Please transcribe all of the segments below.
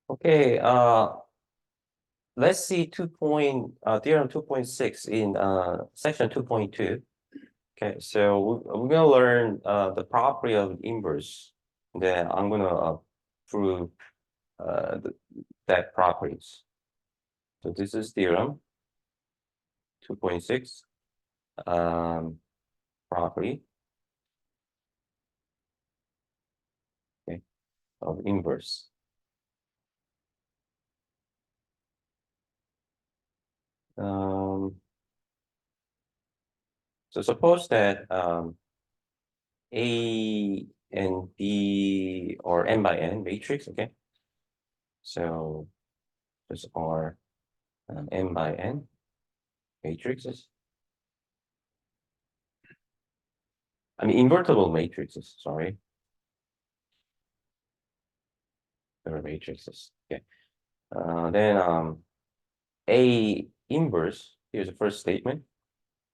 Okay, let's see theorem 2.6 in section 2.2. Okay, so we're gonna learn the property of inverse. Then I'm gonna prove that properties. So this is theorem 2.6 property, okay, of inverse. So suppose that A and B are n by n matrix, okay? So those are n by n matrices. I mean invertible matrices, sorry. They're matrices. Okay. Then A inverse, here's the first statement.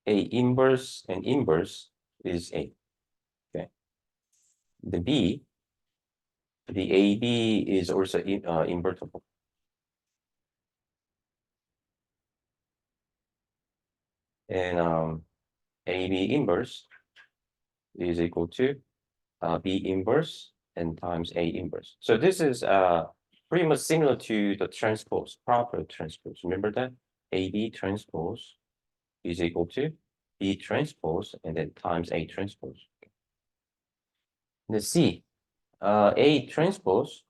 A inverse and inverse is A. Okay. The AB is also invertible. And AB inverse is equal to B inverse and times A inverse. So this is pretty much similar to the transpose, proper transpose. Remember that? AB transpose is equal to B transpose and then times A transpose. The C, A transpose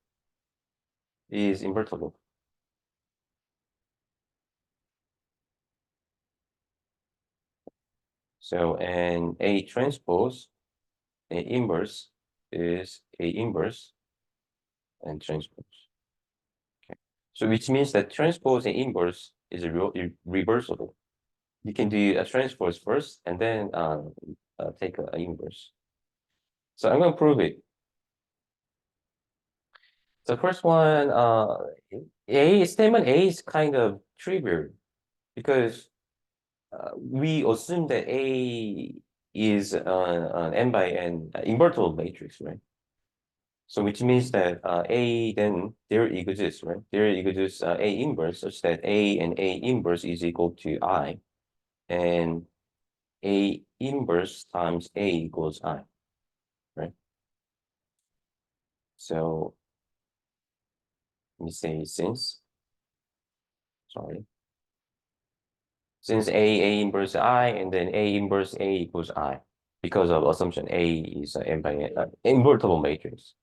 is invertible. So, and A transpose, A inverse is A inverse and transpose. Okay. So which means that transpose and inverse is reversible. You can do a transpose first and then take an inverse. So I'm going to prove it. So first one, statement A is kind of trivial because we assume that A is an n by n invertible matrix, right? So which means that A then there exists, right? There exists A inverse such that A and A inverse is equal to I, and A inverse times A equals I, right? So let me say since A inverse I and then A inverse A equals I because of assumption A is an n by n invertible matrix.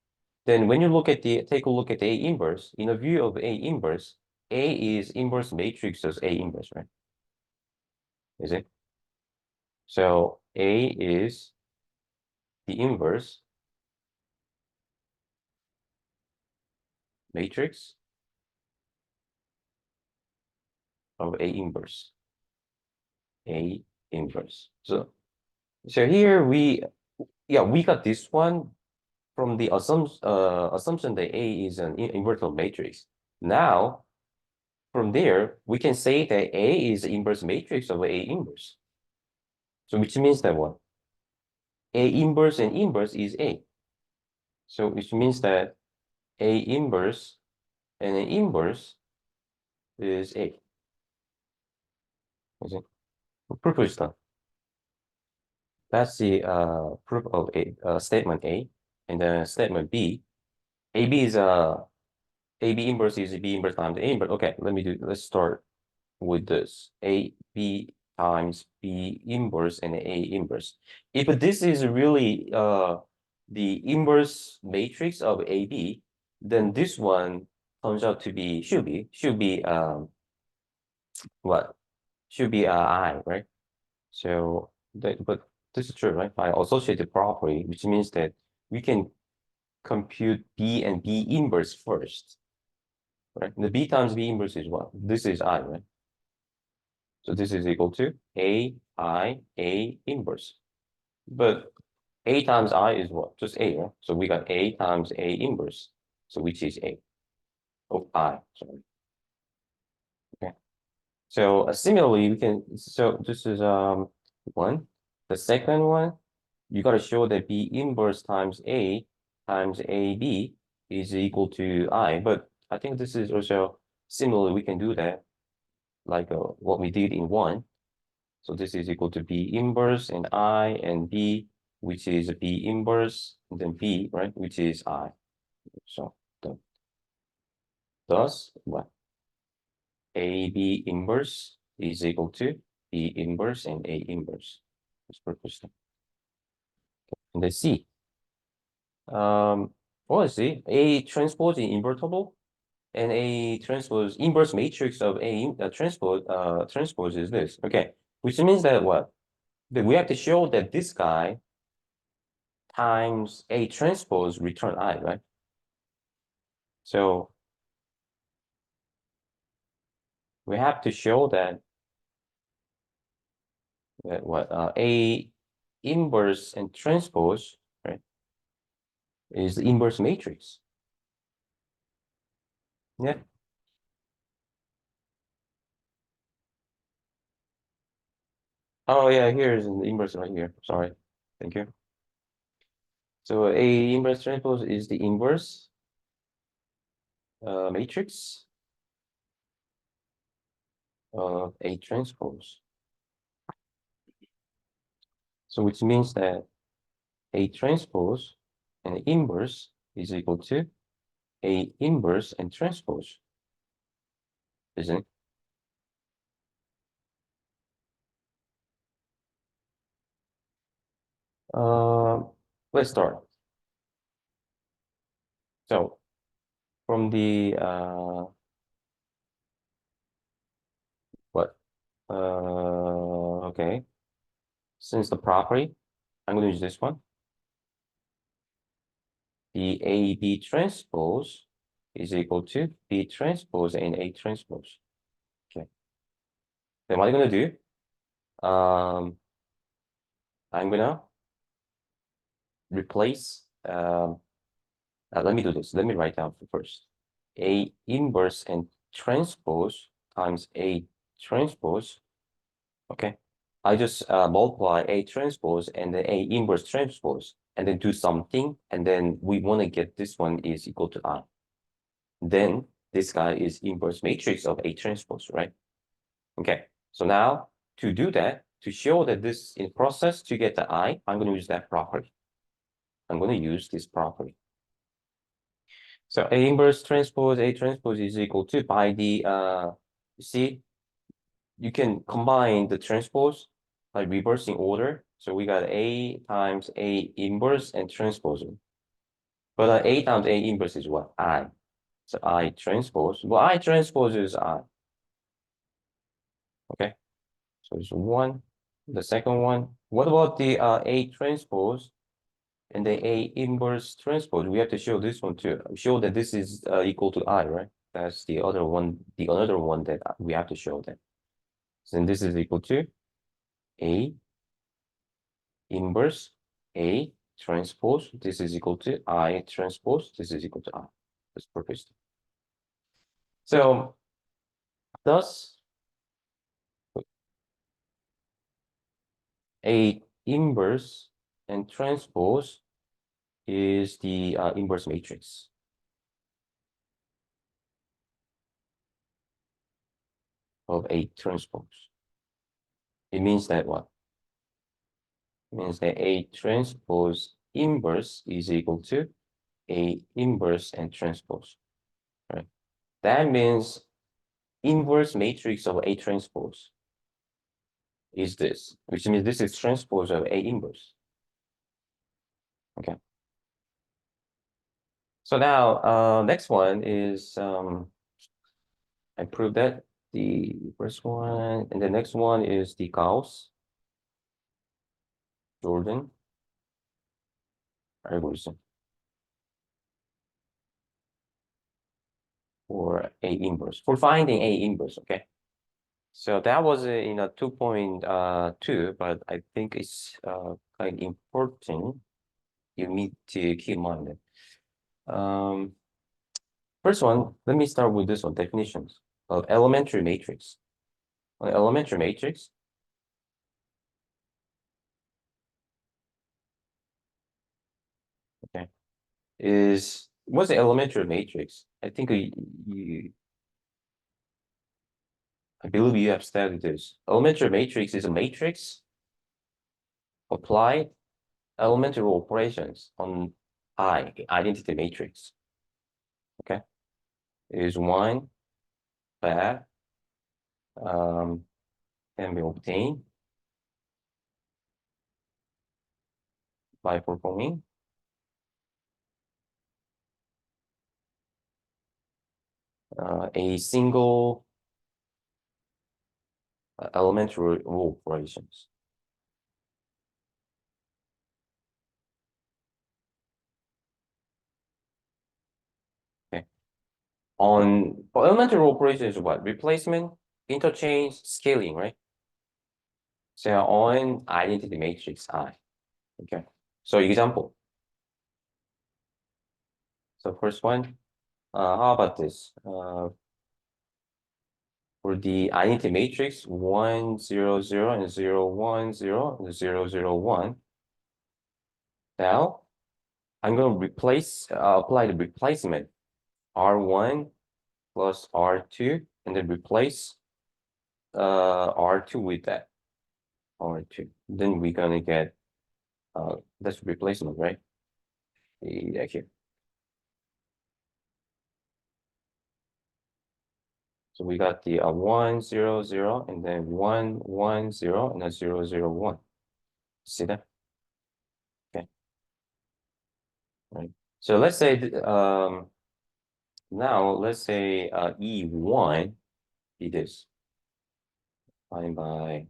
Then when you take a look at A inverse, in a view of A inverse, A is inverse matrix as A inverse, right? Is it? So A is the inverse matrix of A inverse. A inverse. So here we got this one from the assumption that A is an invertible matrix. Now, from there, we can say that A is the inverse matrix of A inverse. So which means that what? A inverse and inverse is A. So which means that A inverse and an inverse is A. Is it? Proof is done. That's the proof of A, statement A. And then statement B. AB is AB inverse is B inverse times A inverse. Okay, let's start with this. AB times B inverse and A inverse. If this is really the inverse matrix of AB, then this one turns out to be should be what? Should be I, right? So but this is true, right? By associative property, which means that we can compute B and B inverse first, right? The B times B inverse is what? This is I, right? So this is equal to A inverse. But A times I is what? Just A, right? So we got A times A inverse. So which is A of I, sorry. Okay. So similarly, so this is one. The second one, you got to show that B inverse times A times AB is equal to I. But I think this is also similar. We can do that like what we did in one. So this is equal to B inverse and I and B, which is B inverse, and then B, right, which is I. So thus what? AB inverse is equal to B inverse and A inverse. Let's purpose them. And then C. Well, see, A transpose is invertible, and A transpose inverse matrix of A transpose is this. Okay, which means that what? That we have to show that this guy times A transpose return I, right? So we have to show that what A inverse and transpose, right, is the inverse matrix. Yeah. Oh yeah, here's the inverse right here. Sorry. Thank you. So A inverse transpose is the inverse matrix of A transpose. So which means that A transpose and inverse is equal to A inverse and transpose, isn't it? Uh, let's start. So from the what? Okay. Since the property, I'm going to use this one. The AB transpose is equal to B transpose and A transpose. Okay. Then what I'm going to do? I'm going to replace. Let me do this. Let me write down first. A inverse and transpose times A transpose. Okay. I just multiply A transpose and then A inverse transpose and then do something. And then we want to get this one is equal to I. Then this guy is inverse matrix of A transpose, right? Okay. So now to do that, to show that this in process to get the I, I'm going to use that property. I'm going to use this property. So A inverse transpose A transpose is equal to by the you see, you can combine the transpose by reversing order. So we got A times A inverse and transpose. But A times A inverse is what? I. So I transpose. Well, I transpose is I. Okay. So it's one. The second one. What about the A transpose and the A inverse transpose? We have to show this one too. Show that this is equal to I, right? That's the other one. The other one that we have to show that. So then this is equal to A inverse A transpose. This is equal to I transpose. This is equal to I. That's perfect. So thus A inverse and transpose is the inverse matrix of A transpose. It means that what? It means that A transpose inverse is equal to A inverse and transpose, right? That means inverse matrix of A transpose is this, which means this is transpose of A inverse. Okay. So now, next one is I proved that the first one, and the next one is the Gauss Jordan algorithm for A inverse, for finding A inverse. Okay. So that was in a 2.2, but I think it's kind of important. You need to keep in mind that. First one, let me start with this one, definitions of elementary matrix. An elementary matrix okay, is what's the elementary matrix? I think I believe you have studied this. Elementary matrix is a matrix apply elementary operations on identity matrix. Okay, is one that can be obtained by performing a single elementary operations. Okay. On elementary operations, what? Replacement, interchange, scaling, right? So on identity matrix I. Okay. So example. So first one, how about this? For the identity matrix 1, 0, 0, and 0, 1, 0, and 0, 0, 1. Now I'm going to replace, apply the replacement R1 plus R2, and then replace R2 with that R2. Then we're gonna get that's replacement, right? Yeah, here. So we got the 1, 0, 0, and then 1, 1, 0, and then 0, 0, 1. See that? Okay. Right. So let's say now let's say E1 be this. Defined by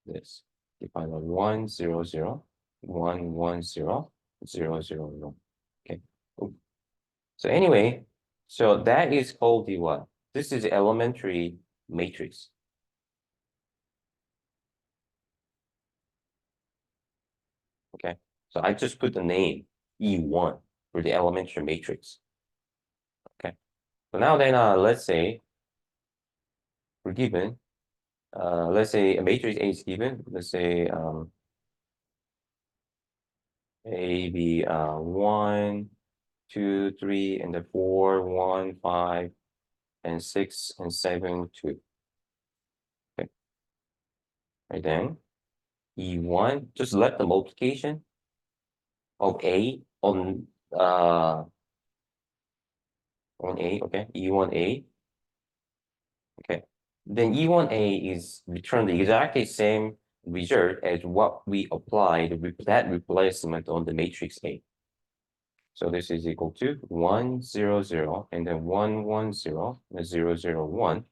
this. Defined by 1, 0, 0, 1, 1, 0, 0, 0, 1. Okay. Ooh. So anyway, so that is called the what? This is elementary matrix. Okay. So I just put the name E1 for the elementary matrix. Okay. So now then let's say we're given let's say a matrix A is given, let's say A be 1, 2, 3, and then 4, 1, 5, and 6, and 7, 2. Okay. Right then E1, just let the multiplication of A on A, okay, E1A. Okay. Then E1A is returned the exactly same result as what we applied with that replacement on the matrix A. So this is equal to 1, 0, 0, and then 1, 1, 0, and 0, 0, 1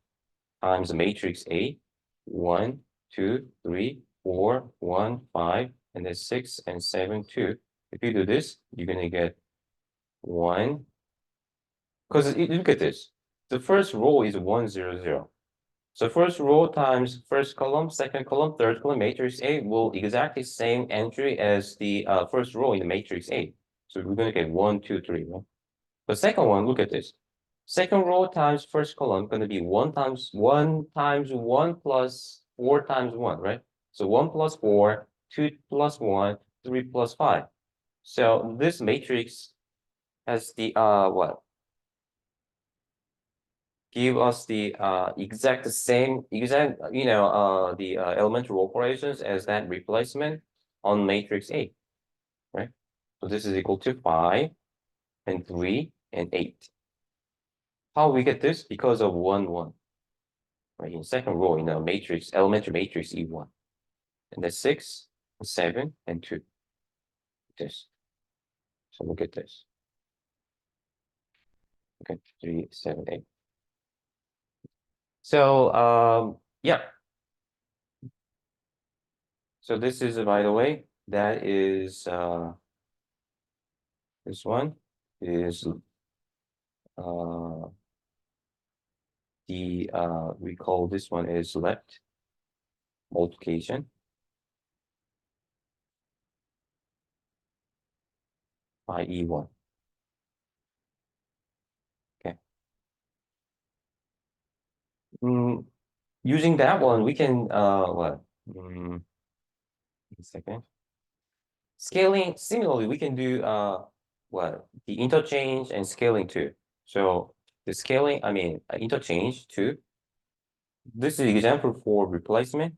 times the matrix A, 1, 2, 3, 4, 1, 5, and then 6 and 7, 2. If you do this, you're gonna get 1. Because look at this. The first row is 1, 0, 0. So first row times first column, second column, third column, matrix A will exactly same entry as the first row in the matrix A. So we're going to get 1, 2, 3. Right? The second one, look at this. Second row times first column going to be 1 times 1 times 1 plus 4 times 1, right? So 1 plus 4, 2 plus 1, 3 plus 5. So this matrix has the what? Give us the exact same the elementary operations as that replacement on matrix A, right? So this is equal to 5 and 3 and 8. How we get this? Because of 1, 1, right? In second row in the matrix, elementary matrix E1. And that's 6, 7, and 2. This. So look at this. Okay, 3, 7, 8. So yeah. So this is, by the way, that is this one is we call this one is left multiplication by E1. Okay. Using that one, we can what? A second. Scaling, similarly, we can do what? The interchange and scaling too. So the scaling, interchange too. This is an example for replacement.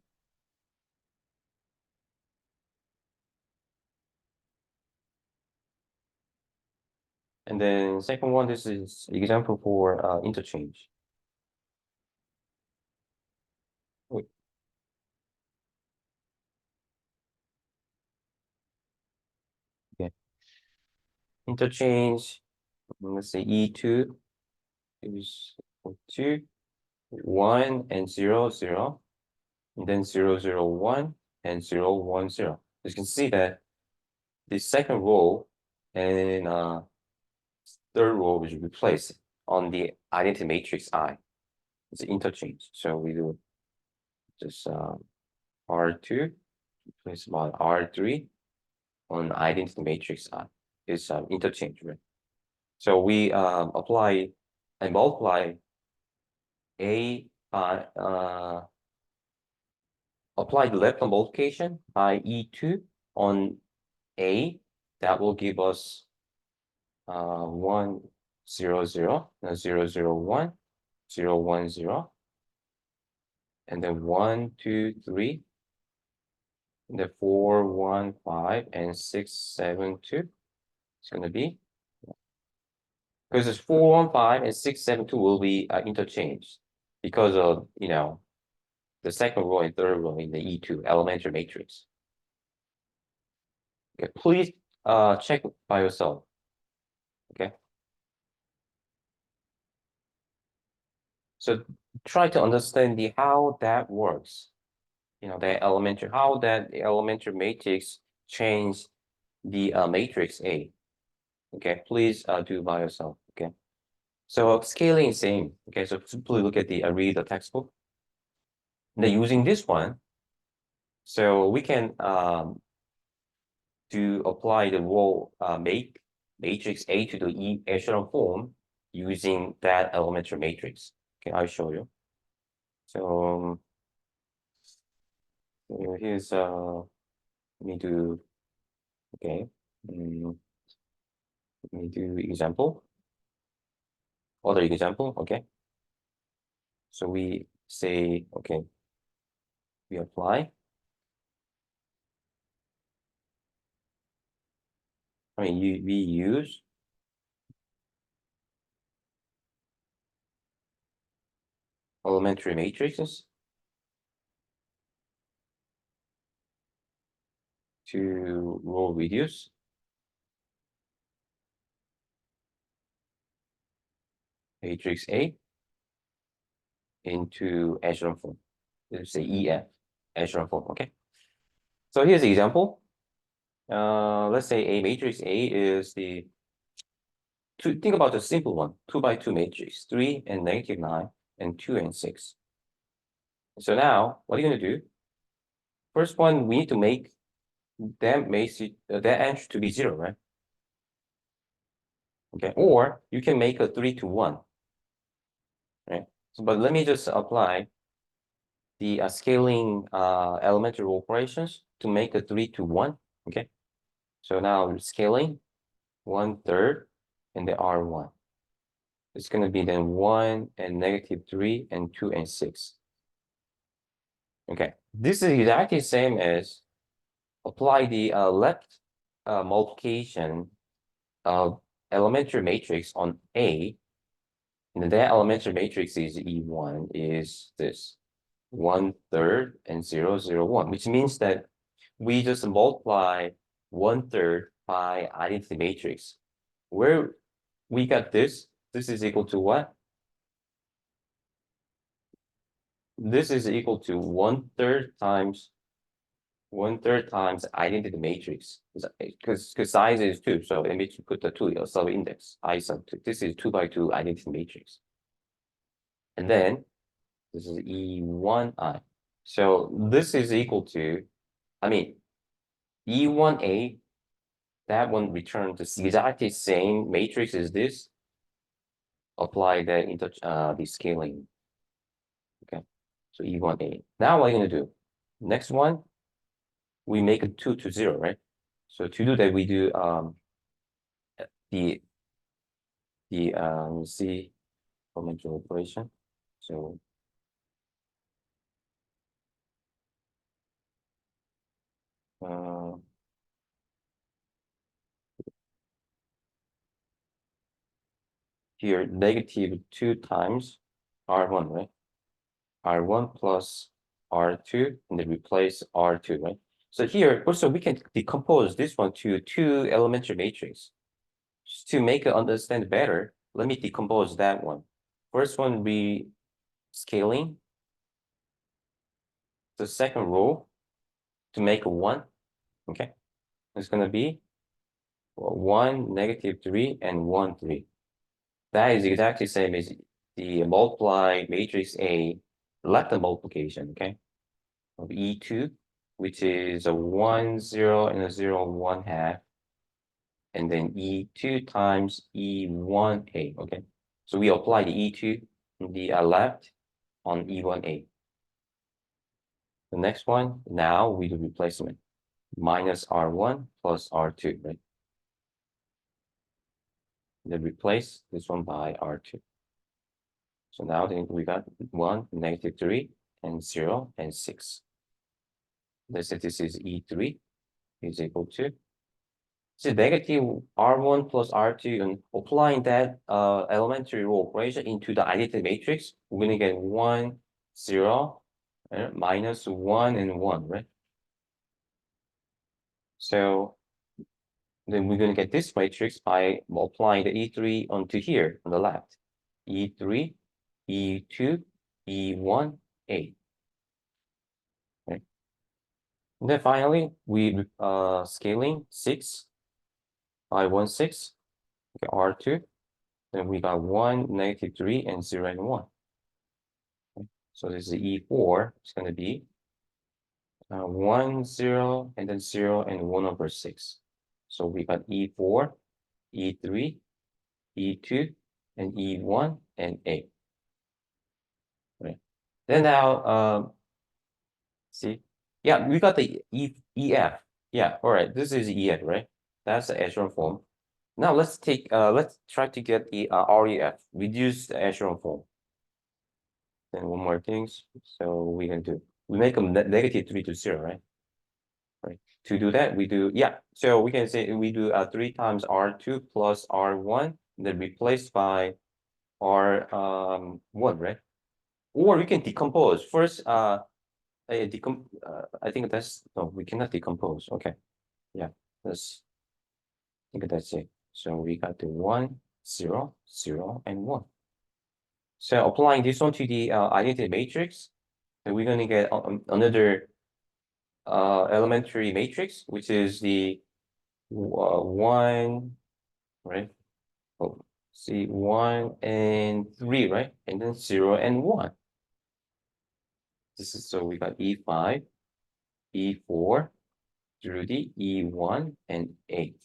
And then second one, this is example for interchange. Wait. Okay. Interchange, let's say E2 is 2, 1 and 0, 0, and then 0, 0, 1 and 0, 1, 0. You can see that the second row and third row is replaced on the identity matrix I. It's interchange. So we do just R2 replaced by R3 on identity matrix I. Is interchange, right? So we apply and multiply A by apply the left multiplication by E2 on A. That will give us 1, 0, 0, 0, 0, 1, 0, 1, 0, and then 1, 2, 3, and then 4, 1, 5, and 6, 7, 2. It's going to be because it's 4, 1, 5, and 6, 7, 2 will be interchanged because of the second row and third row in the E2 elementary matrix. Okay, please check by yourself. Okay. So try to understand how that works. How that elementary matrix change the matrix A. Okay, please do by yourself. Okay. So scaling is same. Okay, so simply look at read the textbook. Now using this one, so we can apply the row matrix A to the E echelon form using that elementary matrix. Okay, I'll show you. So here's let me do okay. Let me do example. Other example, okay. So we say okay, we apply. We use elementary matrices to row reduce matrix A into echelon form. Let's say EF echelon form. Okay. So here's the example. Let's say a matrix A is think about the simple one, 2 by 2 matrix, 3 and -9 and 2 and 6. So now what are you going to do? First one, we need to make that entry to be 0, right? Okay, or you can make a 3 to 1, right? So, but let me just apply the scaling elementary operations to make a 3 to 1. Okay, so now scaling 1/3 and the R1. It's going to be then 1 and -3 and 2 and 6. Okay, this is exactly the same as apply the left multiplication of elementary matrix on A. And that elementary matrix is E1 is this 1/3 and 0, 0, 1, which means that we just multiply 1/3 by identity matrix. Where we got this is equal to what? This is equal to 1/3 times 1/3 times identity matrix because size is 2, so it makes you put the 2 sub index I sub 2. This is 2 by 2 identity matrix, and then this is E1I. So this is equal to, E1A, that one returns the exactly same matrix as this. Apply that into the scaling. Okay, so E1A. Now what are you going to do? Next one, we make a 2 to 0, right? So to do that, we do the let me see elementary operation. So here -2 times R1, right? R1 plus R2, and then replace R2, right? So here, also we can decompose this one to two elementary matrix. Just to make it understand better, let me decompose that one. First one, we scaling the second row to make a 1, okay? It's gonna be 1, -3, and 1, 3. That is exactly the same as the multiply matrix A left multiplication, okay? Of E2, which is a 1, 0, and a 0, 1/2. And then E2 times E1A, okay? So we apply the E2 in the left on E1A. The next one, now we do replacement. Minus R1 plus R2, right? Then replace this one by R2. So now then we got 1, -3, and 0, and 6. Let's say this is E3 is equal to, so negative R1 plus R2, and applying that elementary row operation into the identity matrix, we're going to get 1, 0, minus 1, and 1, right? So then we're going to get this matrix by applying the E3 onto here on the left. E3, E2, E1, A. Right? And then finally, we scaling 6 by 1, 6, okay, R2. Then we got 1, -3, and 0, and 1. Okay. So this is E4. It's going to be 1, 0, and then 0, and 1/6. So we got E4, E3, E2, and E1, and A. Right. Then now, see, yeah, we got the EF. Yeah, all right. This is EF, right? That's the echelon form. Now let's try to get the REF, reduce the echelon form. Then one more things. So we can do, we make them -3 to 0, right? Right. To do that, we do, yeah. So we can say we do 3 times R2 plus R1, then replaced by R1, right? Or we can decompose. First, I think that's, no, we cannot decompose. Okay. Yeah, that's, I think that's it. So we got the 1, 0, 0, and 1. So applying this one to the identity matrix, and we're going to get another elementary matrix, which is the 1, right? Oh, see, 1 and 3, right? And then 0 and 1. This is, so we got E5, E4 through the E1 and 8.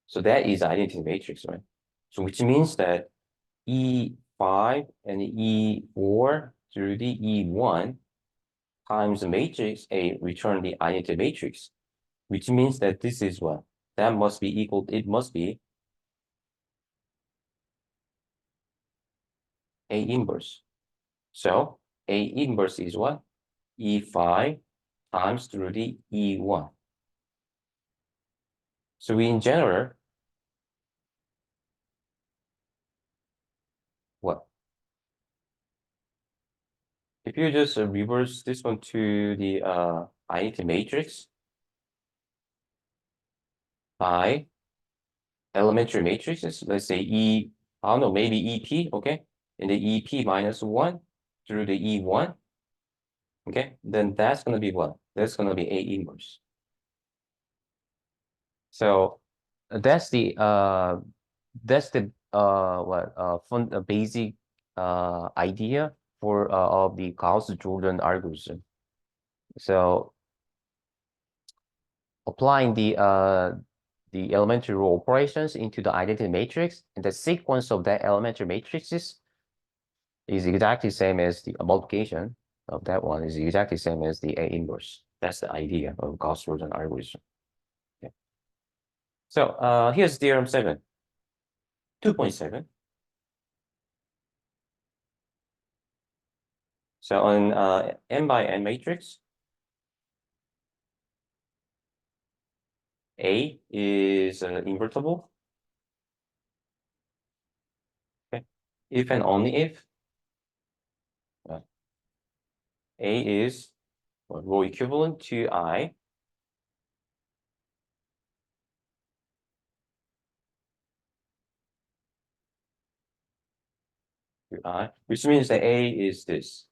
So that is identity matrix, right? So which means that E5 and E4 through the E1 times the matrix A return the identity matrix, which means that this is what? That must be equal, it must be A inverse. So A inverse is what? E5 times through the E1. So in general, what? If you just reverse this one to the identity matrix by elementary matrices, let's say I don't know, maybe EP, okay? And the EP minus 1 through the E1, okay? Then that's going to be what? That's going to be A inverse. So that's the basic idea for of the Gauss-Jordan algorithm. So applying the elementary row operations into the identity matrix, and the sequence of that elementary matrices is exactly same as the multiplication of that one is exactly same as the A inverse. That's the idea of Gauss-Jordan algorithm. Okay. So here's theorem 7. 2.7. So on n by n matrix, A is invertible. Okay. If and only if uh, A is rho equivalent to I, which means that A is this.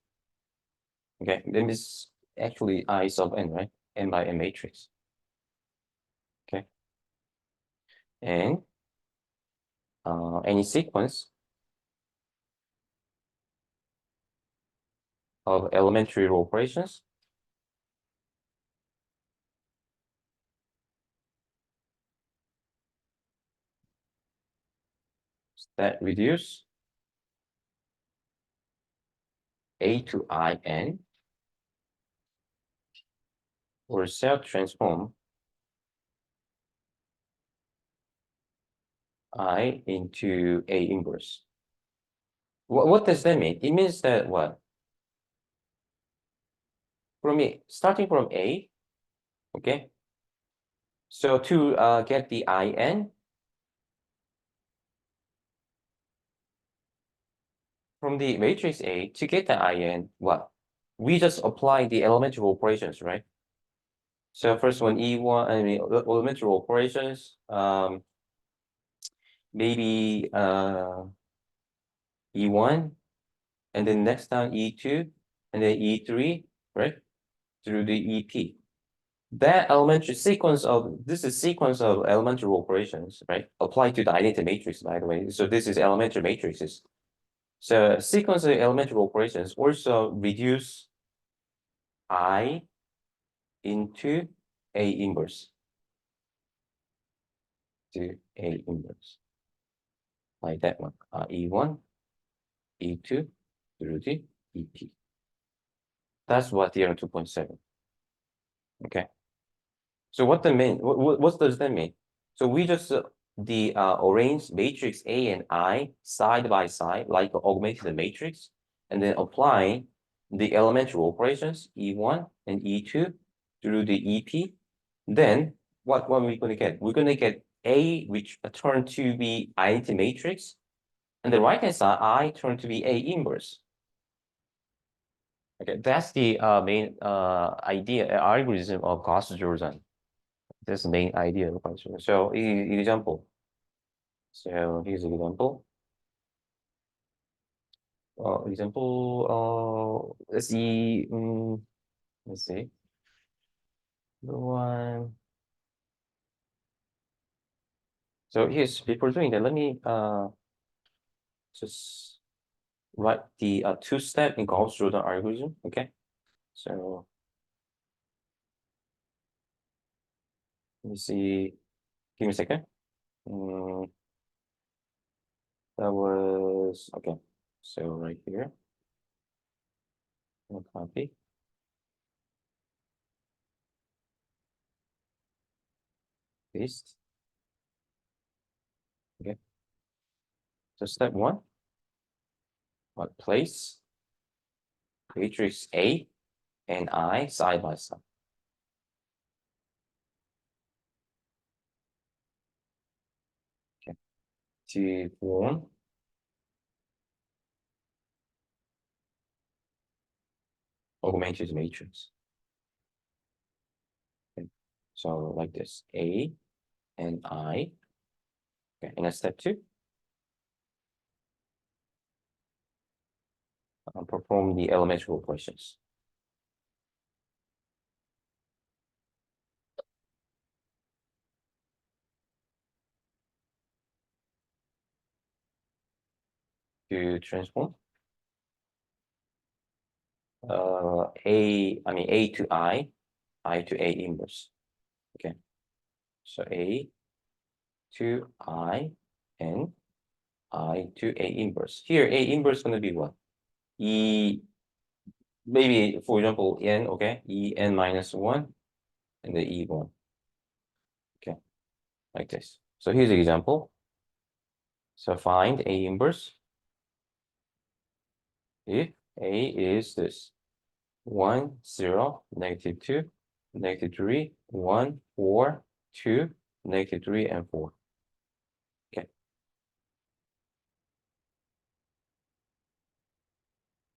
Okay, then this actually I sub n, right? N by n matrix. Okay, and any sequence of elementary row operations that reduce A to I n or self-transform I into A inverse. What does that mean? It means that what? Starting from A, okay? So to get the IN from the matrix A, to get the IN, what? We just apply the elementary operations, right? So first one, E1, I mean, elementary operations, maybe E1, and then next time E2, and then E3, right? Through the EP. That elementary sequence of, this is sequence of elementary operations, right? Applied to the identity matrix, by the way. So this is elementary matrices. So sequence of elementary operations also reduce I into A inverse to A inverse. Like that one. E1, E2 through the EP. That's what theorem 2.7. Okay. So what does that mean? So we just arrange matrix A and I side by side, like augmented matrix, and then apply the elementary operations E1 and E2 through the EP. Then what are we going to get? We're going to get A, which turn to be identity matrix, and the right hand side I turn to be A inverse. Okay, that's the main idea algorithm of Gauss-Jordan. That's the main idea of the function. So example. So here's an example. Let's see. Let's see. The one. So here's before doing that, let me just write the two-step in Gauss-Jordan algorithm. Okay. So let me see. Give me a second. That was okay. So right here, I'll copy, paste. Okay. So step one, what place matrix A and I side by side. Okay. To form augmented matrix. Okay. So like this, A and I. Okay. And then step two, perform the elementary operations. To transform A to I to A inverse. Okay. So A to I and I to A inverse. Here, A inverse is going to be what? Maybe, for example, n, okay? En minus 1 and the E1. Okay, like this. So here's the example. So find A inverse if A is this 1, 0, -2, -3, 1, 4, 2, -3, and 4.